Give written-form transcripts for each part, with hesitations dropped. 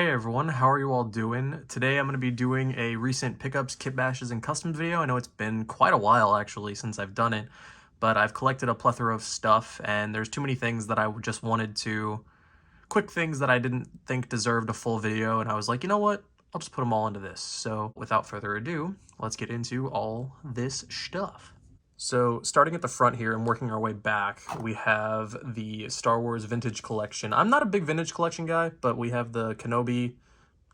Hey everyone, how are you all doing? Today I'm going to be doing a recent pickups, kitbashes, and customs video. I know it's been quite a while actually since I've done it, but I've collected a plethora of stuff and there's too many things that I just wanted to, quick things that I didn't think deserved a full video, and I was like, you know what? I'll just put them all into this. So without further ado, let's get into all this stuff. So starting at the front here and working our way back, we have the Star Wars Vintage Collection. I'm not a big Vintage Collection guy, but we have the Kenobi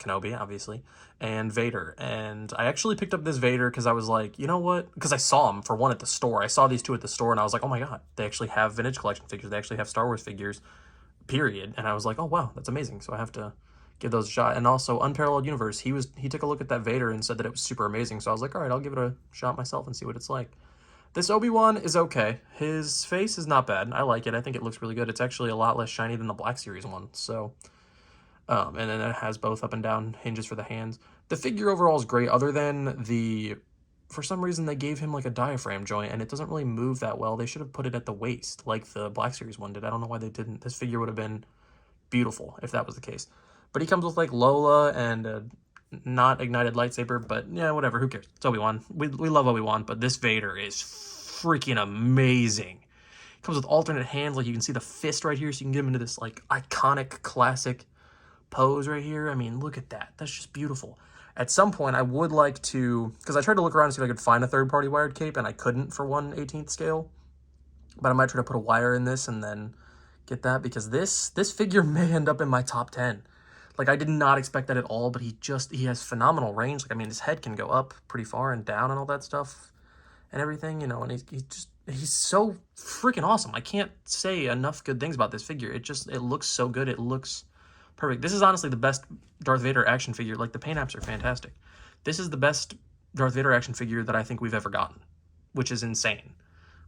obviously, and Vader. And I actually picked up this Vader because I was like, you know what? Because I saw him for one at the store. I saw these two at the store and I was like, oh my god, they actually have Vintage Collection figures. They actually have Star Wars figures, period. And I was like, oh wow, that's amazing. So I have to give those a shot. And also Unparalleled Universe, he took a look at that Vader and said that it was super amazing. So I was like, all right, I'll give it a shot myself and see what it's like. This Obi-Wan is okay. His face is not bad. I like it. I think it looks really good. It's actually a lot less shiny than the Black Series one. So, and then it has both up and down hinges for the hands. The figure overall is great, other than for some reason they gave him like a diaphragm joint and it doesn't really move that well. They should have put it at the waist like the Black Series one did. I don't know why they didn't. This figure would have been beautiful if that was the case. But he comes with like Lola and a not ignited lightsaber, but yeah, whatever, who cares? It's Obi-Wan. We love Obi-Wan, but this Vader is freaking amazing. It comes with alternate hands, like you can see the fist right here, so you can get him into this like iconic classic pose right here. I mean, look at that. That's just beautiful. At some point, I would like to, because I tried to look around and see if I could find a third-party wired cape, and I couldn't for 1/18th scale, but I might try to put a wire in this and then get that, because this figure may end up in my top 10. Like, I did not expect that at all, but he has phenomenal range. Like, I mean, his head can go up pretty far and down and all that stuff and everything, you know, and he's so freaking awesome. I can't say enough good things about this figure. It looks so good. It looks perfect. This is honestly the best Darth Vader action figure. Like, the paint apps are fantastic. This is the best Darth Vader action figure that I think we've ever gotten, which is insane.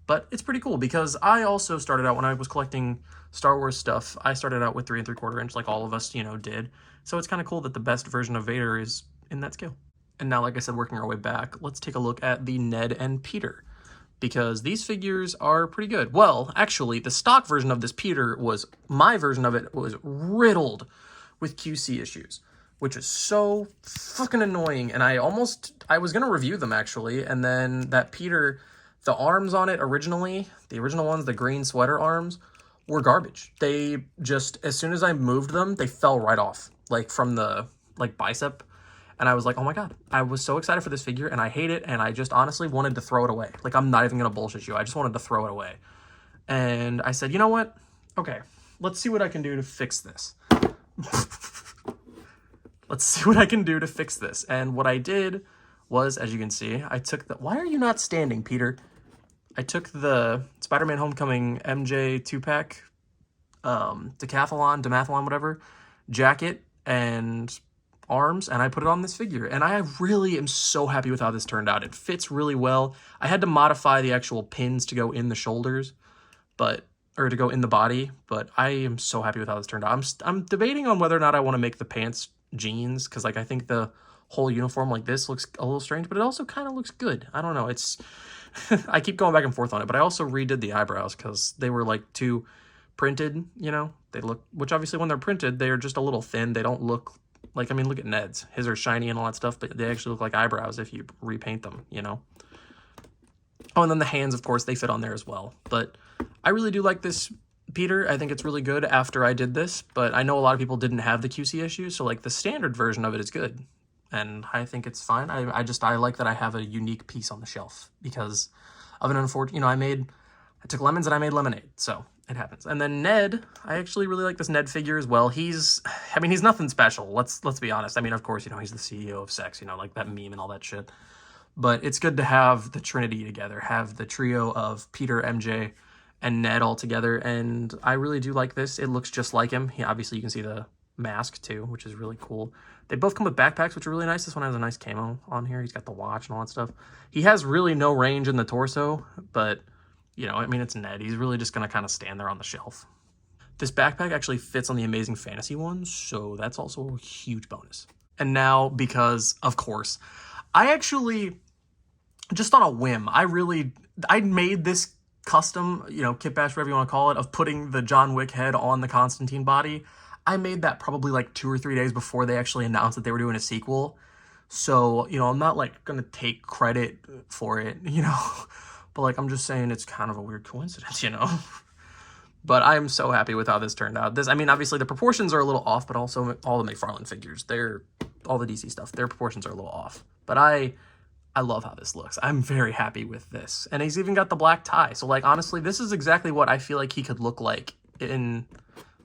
But it's pretty cool because I also started out when I was collecting Star Wars stuff. I started out with 3 3/4 inch like all of us, you know, did. So it's kind of cool that the best version of Vader is in that scale. And now, like I said, working our way back, let's take a look at the Ned and Peter, because these figures are pretty good. Well, actually, the stock version of this Peter my version of it was riddled with QC issues, which is so fucking annoying. And I was going to review them actually, and then that Peter, the arms on it originally, the original ones, the green sweater arms, were garbage. They just, as soon as I moved them, they fell right off, like from the bicep. And I was like, oh my god, I was so excited for this figure and I hate it, and I just honestly wanted to throw it away. Like, I'm not even gonna bullshit you. I just wanted to throw it away. And I said, you know what? Okay, let's see what I can do to fix this. Let's see what I can do to fix this. And what I did was, as you can see, I took why are you not standing, Peter? I took the Spider-Man Homecoming MJ 2-pack, demathlon, whatever, jacket and arms, and I put it on this figure. And I really am so happy with how this turned out. It fits really well. I had to modify the actual pins to go in the shoulders, or to go in the body, but I am so happy with how this turned out. I'm debating on whether or not I want to make the pants jeans, because like I think the whole uniform like this looks a little strange, but it also kind of looks good. I don't know. It's I keep going back and forth on it, but I also redid the eyebrows because they were like too printed, you know? They look, which obviously when they're printed, they are just a little thin. They don't look like, I mean, look at Ned's. His are shiny and all that stuff, but they actually look like eyebrows if you repaint them, you know? Oh, and then the hands, of course, they fit on there as well. But I really do like this Peter. I think it's really good after I did this, but I know a lot of people didn't have the QC issues, so like the standard version of it is good. And I think it's fine. I like that I have a unique piece on the shelf because of an unfortunate, you know, I took lemons and I made lemonade, so it happens. And then Ned, I actually really like this Ned figure as well. He's nothing special. Let's be honest. I mean, of course, you know, he's the CEO of sex, you know, like that meme and all that shit. But it's good to have the Trinity together, have the trio of Peter, MJ, and Ned all together. And I really do like this. It looks just like him. Obviously, you can see the mask too, which is really cool. They both come with backpacks, which are really nice. This one has a nice camo on here. He's got the watch and all that stuff. He has really no range in the torso, but, you know, I mean, it's Ned. He's really just going to kind of stand there on the shelf. This backpack actually fits on the Amazing Fantasy one, so that's also a huge bonus. And now, because, of course, I actually, just on a whim, I made this custom, you know, kitbash, whatever you want to call it, of putting the John Wick head on the Constantine body. I made that probably like 2 or 3 days before they actually announced that they were doing a sequel. So, you know, I'm not like gonna take credit for it, you know, but like I'm just saying it's kind of a weird coincidence, you know. But I'm so happy with how this turned out. I mean, obviously the proportions are a little off, but also all the McFarlane figures, all the DC stuff, their proportions are a little off. But I love how this looks. I'm very happy with this. And he's even got the black tie. So like, honestly, this is exactly what I feel like he could look like in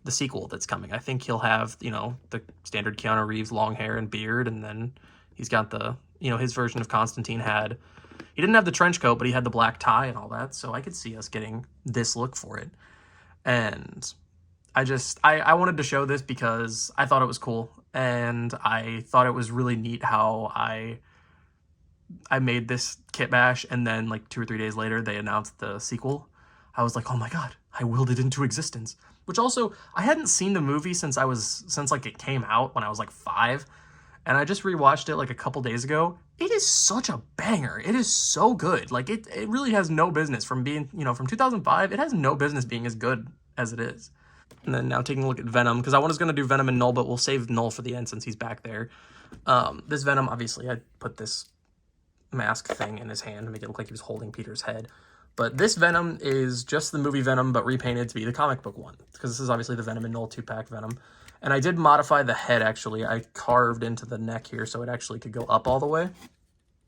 the sequel that's coming. I think he'll have, you know, the standard Keanu Reeves long hair and beard, and then he's got the, you know, his version of Constantine he didn't have the trench coat, but he had the black tie and all that. So I could see us getting this look for it. And I wanted to show this because I thought it was cool. And I thought it was really neat how I made this Kitbash, and then like 2 or 3 days later, they announced the sequel. I was like, oh my God, I willed it into existence. Which also, I hadn't seen the movie since like it came out when I was like 5. And I just rewatched it like a couple days ago. It is such a banger. It is so good. Like it really has no business from being, you know, from 2005. It has no business being as good as it is. And then now taking a look at Venom, because I was going to do Venom and Null, but we'll save Null for the end since he's back there. This Venom, obviously, I put this mask thing in his hand to make it look like he was holding Peter's head. But this Venom is just the movie Venom, but repainted to be the comic book one, because this is obviously the Venom and Null 2-pack Venom. And I did modify the head, actually. I carved into the neck here so it actually could go up all the way.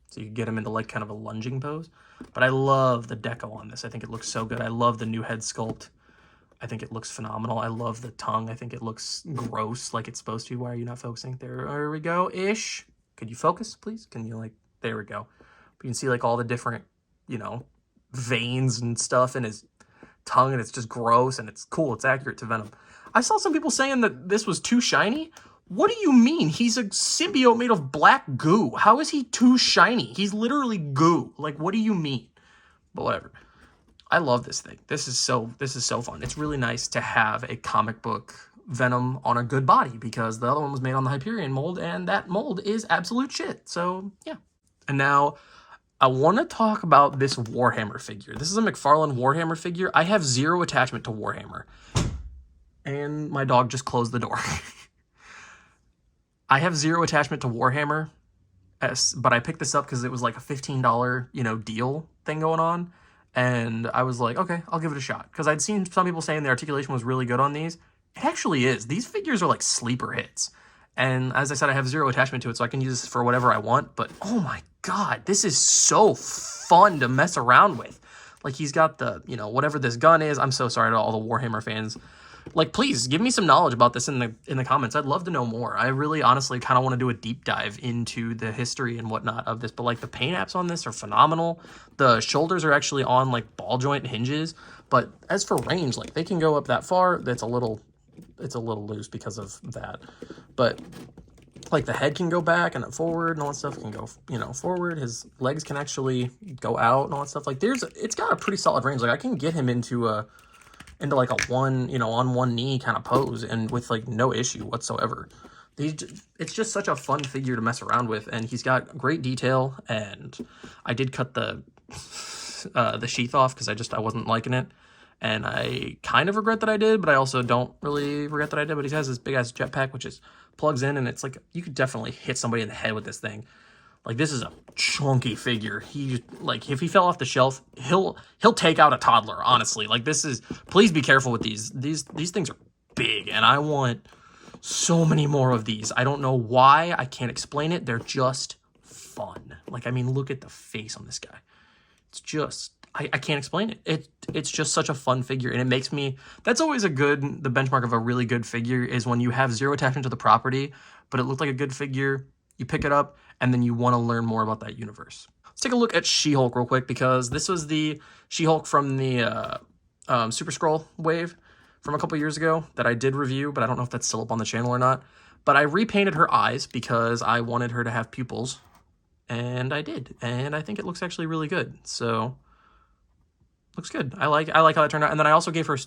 So you could get him into like kind of a lunging pose. But I love the deco on this. I think it looks so good. I love the new head sculpt. I think it looks phenomenal. I love the tongue. I think it looks gross like it's supposed to. Why are you not focusing? There we go, ish. Could you focus, please? Can you like, there we go. But you can see like all the different, you know, veins and stuff in his tongue, and it's just gross, and it's cool. It's accurate to Venom. I saw some people saying that this was too shiny. What do you mean? He's a symbiote made of black goo. How is he too shiny? He's literally goo. Like, what do you mean? But whatever. I love this thing. This is so fun. It's really nice to have a comic book Venom on a good body, because the other one was made on the Hyperion mold, and that mold is absolute shit. So, yeah. And now I want to talk about this Warhammer figure. This is a McFarlane Warhammer figure. I have zero attachment to Warhammer. And my dog just closed the door. I have zero attachment to Warhammer, but I picked this up because it was like a $15, you know, deal thing going on. And I was like, okay, I'll give it a shot. Because I'd seen some people saying the articulation was really good on these. It actually is. These figures are like sleeper hits. And as I said, I have zero attachment to it, so I can use this for whatever I want. But oh my God, this is so fun to mess around with. Like, he's got the, you know, whatever this gun is. I'm so sorry to all the Warhammer fans. Like, please give me some knowledge about this in the comments. I'd love to know more. I really honestly kind of want to do a deep dive into the history and whatnot of this. But like, the paint apps on this are phenomenal. The shoulders are actually on like ball joint hinges. But as for range, like, they can go up that far. It's a little loose because of that. But like, the head can go back and forward, and all that stuff can go, you know, forward. His legs can actually go out and all that stuff. Like, it's got a pretty solid range. Like, I can get him into like a one, you know, on one knee kind of pose, and with like no issue whatsoever. It's just such a fun figure to mess around with, and he's got great detail. And I did cut the sheath off because I wasn't liking it, and I kind of regret that I did, but I also don't really regret that I did. But he has this big ass jetpack which is plugs in, and it's like you could definitely hit somebody in the head with this thing. Like, this is a chunky figure. He, like, if he fell off the shelf, he'll take out a toddler, honestly. Like, this is, please be careful with these. These things are big, and I want so many more of these. I don't know why. I can't explain it. They're just fun. Like, I mean, look at the face on this guy. It's just, I can't explain it. It's just such a fun figure, and it makes me, that's always the benchmark of a really good figure, is when you have zero attachment to the property, but it looked like a good figure, you pick it up, and then you want to learn more about that universe. Let's take a look at She-Hulk real quick, because this was the She-Hulk from the Super Skrull wave from a couple years ago that I did review, but I don't know if that's still up on the channel or not. But I repainted her eyes because I wanted her to have pupils, and I did. And I think it looks actually really good. So, looks good. I like how that turned out. And then I also gave her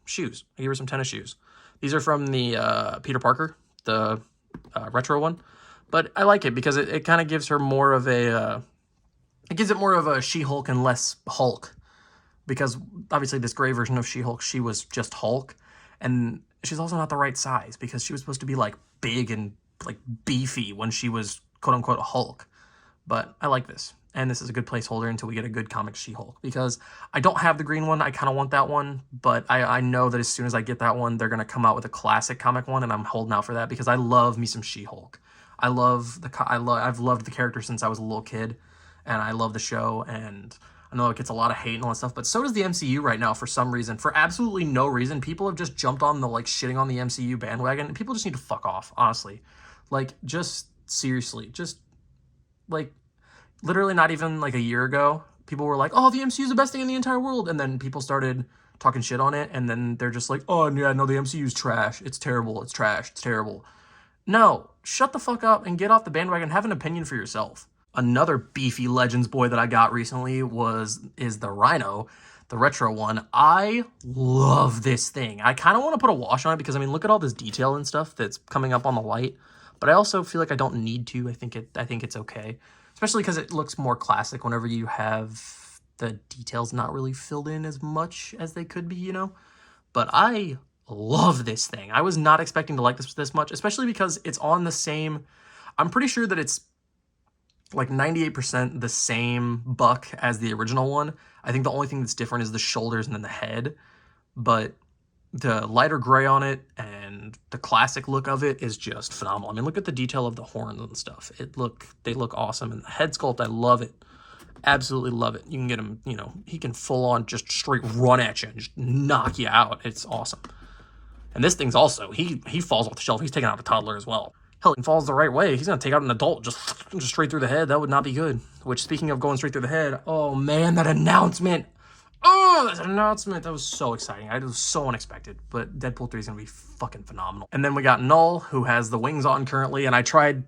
shoes. I gave her some tennis shoes. These are from the Peter Parker, the retro one. But I like it because it kind of gives her more of a, it gives it more of a She-Hulk and less Hulk. Because obviously this gray version of She-Hulk, she was just Hulk. And she's also not the right size because she was supposed to be like big and like beefy when she was quote unquote Hulk. But I like this. And this is a good placeholder until we get a good comic She-Hulk, because I don't have the green one. I kind of want that one, but I know that as soon as I get that one, they're going to come out with a classic comic one, and I'm holding out for that because I love me some She-Hulk. I've loved the character since I was a little kid, and I love the show, and I know it gets a lot of hate and all that stuff, but so does the MCU right now for some reason. For absolutely no reason, people have just jumped on the, like, shitting on the MCU bandwagon, and people just need to fuck off, honestly. Like, just, seriously, just, like, literally not even like a year ago, people were like, oh, the MCU is the best thing in the entire world. And then people started talking shit on it. And then they're just like, oh, yeah, no, the MCU is trash. It's terrible. It's trash. It's terrible. No, shut the fuck up and get off the bandwagon. Have an opinion for yourself. Another beefy Legends boy that I got recently is the Rhino, the retro one. I love this thing. I kind of want to put a wash on it because, I mean, look at all this detail and stuff that's coming up on the light. But I also feel like I don't need to. I think it's okay. Especially because it looks more classic whenever you have the details not really filled in as much as they could be, you know? But I love this thing. I was not expecting to like this much, especially because it's on the same... I'm pretty sure that it's like 98% the same buck as the original one. I think the only thing that's different is the shoulders and then the head. But the lighter gray on it and the classic look of it is just phenomenal. I mean, look at the detail of the horns and stuff. They look awesome. And the head sculpt, I love it. Absolutely love it. You can get him, you know, he can full on just straight run at you and just knock you out. It's awesome. And this thing's also, he falls off the shelf. He's taking out a toddler as well. Hell, he falls the right way. He's going to take out an adult just straight through the head. That would not be good. Which, speaking of going straight through the head, oh man, that announcement. Oh, that announcement. That was so exciting. It was so unexpected. But Deadpool 3 is going to be fucking phenomenal. And then we got Null, who has the wings on currently. And I tried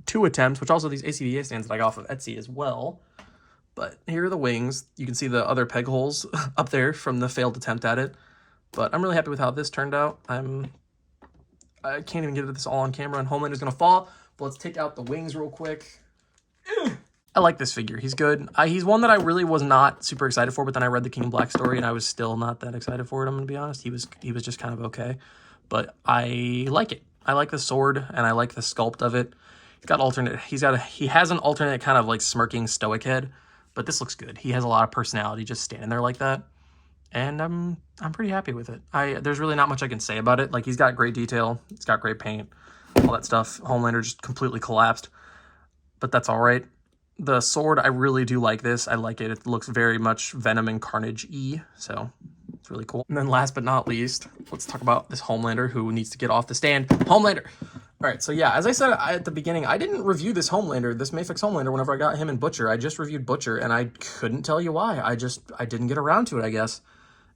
2 attempts, which also these ACDA stands that I got off of Etsy as well. But here are the wings. You can see the other peg holes up there from the failed attempt at it. But I'm really happy with how this turned out. I can't even get this all on camera, and Homelander's going to fall. But let's take out the wings real quick. I like this figure. He's good. He's one that I really was not super excited for, but then I read the King in Black story, and I was still not that excited for it, I'm going to be honest. He was just kind of okay. But I like it. I like the sword, and I like the sculpt of it. He has an alternate kind of like smirking stoic head, but this looks good. He has a lot of personality just standing there like that. And I'm pretty happy with it. There's really not much I can say about it. Like, he's got great detail. It's got great paint. All that stuff. Homelander just completely collapsed. But that's all right. The sword, I really do like this. I like it. It looks very much Venom and Carnage-y. So, it's really cool. And then last but not least, let's talk about this Homelander who needs to get off the stand. Homelander! Alright, so yeah, as I said at the beginning, I didn't review this Homelander, this Mafex Homelander, whenever I got him in Butcher. I just reviewed Butcher, and I couldn't tell you why. I didn't get around to it, I guess.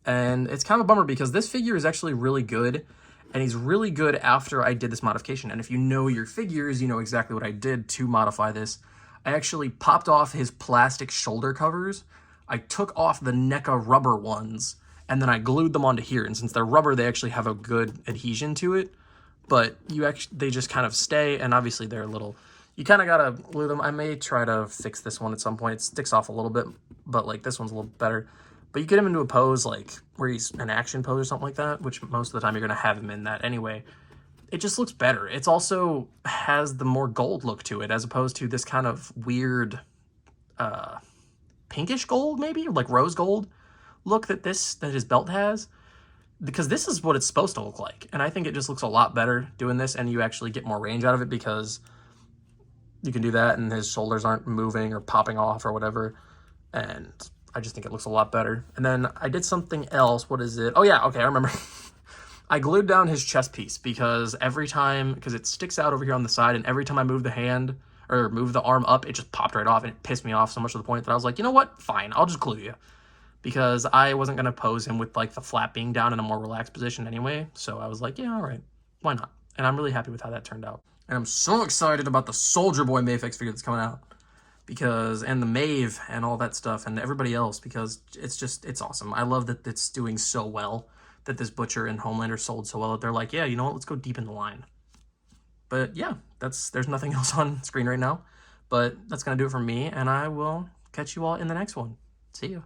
And it's kind of a bummer because this figure is actually really good, and he's really good after I did this modification. And if you know your figures, you know exactly what I did to modify this. I actually popped off his plastic shoulder covers. I took off the NECA rubber ones, and then I glued them onto here. And since they're rubber, they actually have a good adhesion to it. But they just kind of stay, and obviously they're a little... You kind of got to glue them. I may try to fix this one at some point. It sticks off a little bit, but like this one's a little better. But you get him into a pose like where he's an action pose or something like that, which most of the time you're going to have him in that anyway. It just looks better. It's also has the more gold look to it as opposed to this kind of weird pinkish gold, maybe, like rose gold look that his belt has. Because this is what it's supposed to look like. And I think it just looks a lot better doing this, and you actually get more range out of it because you can do that and his shoulders aren't moving or popping off or whatever. And I just think it looks a lot better. And then I did something else. What is it? Oh yeah, okay, I remember. I glued down his chest piece because because it sticks out over here on the side, and every time I move the hand or move the arm up, it just popped right off, and it pissed me off so much to the point that I was like, you know what? Fine, I'll just glue you. Because I wasn't going to pose him with like the flap being down in a more relaxed position anyway. So I was like, yeah, all right, why not? And I'm really happy with how that turned out. And I'm so excited about the Soldier Boy Mafex figure that's coming out. And the Maeve and all that stuff and everybody else, because it's awesome. I love that it's doing so well, that this Butcher and Homelander sold so well that they're like, yeah, you know what, let's go deep in the line. But yeah, there's nothing else on screen right now. But that's going to do it for me, and I will catch you all in the next one. See you.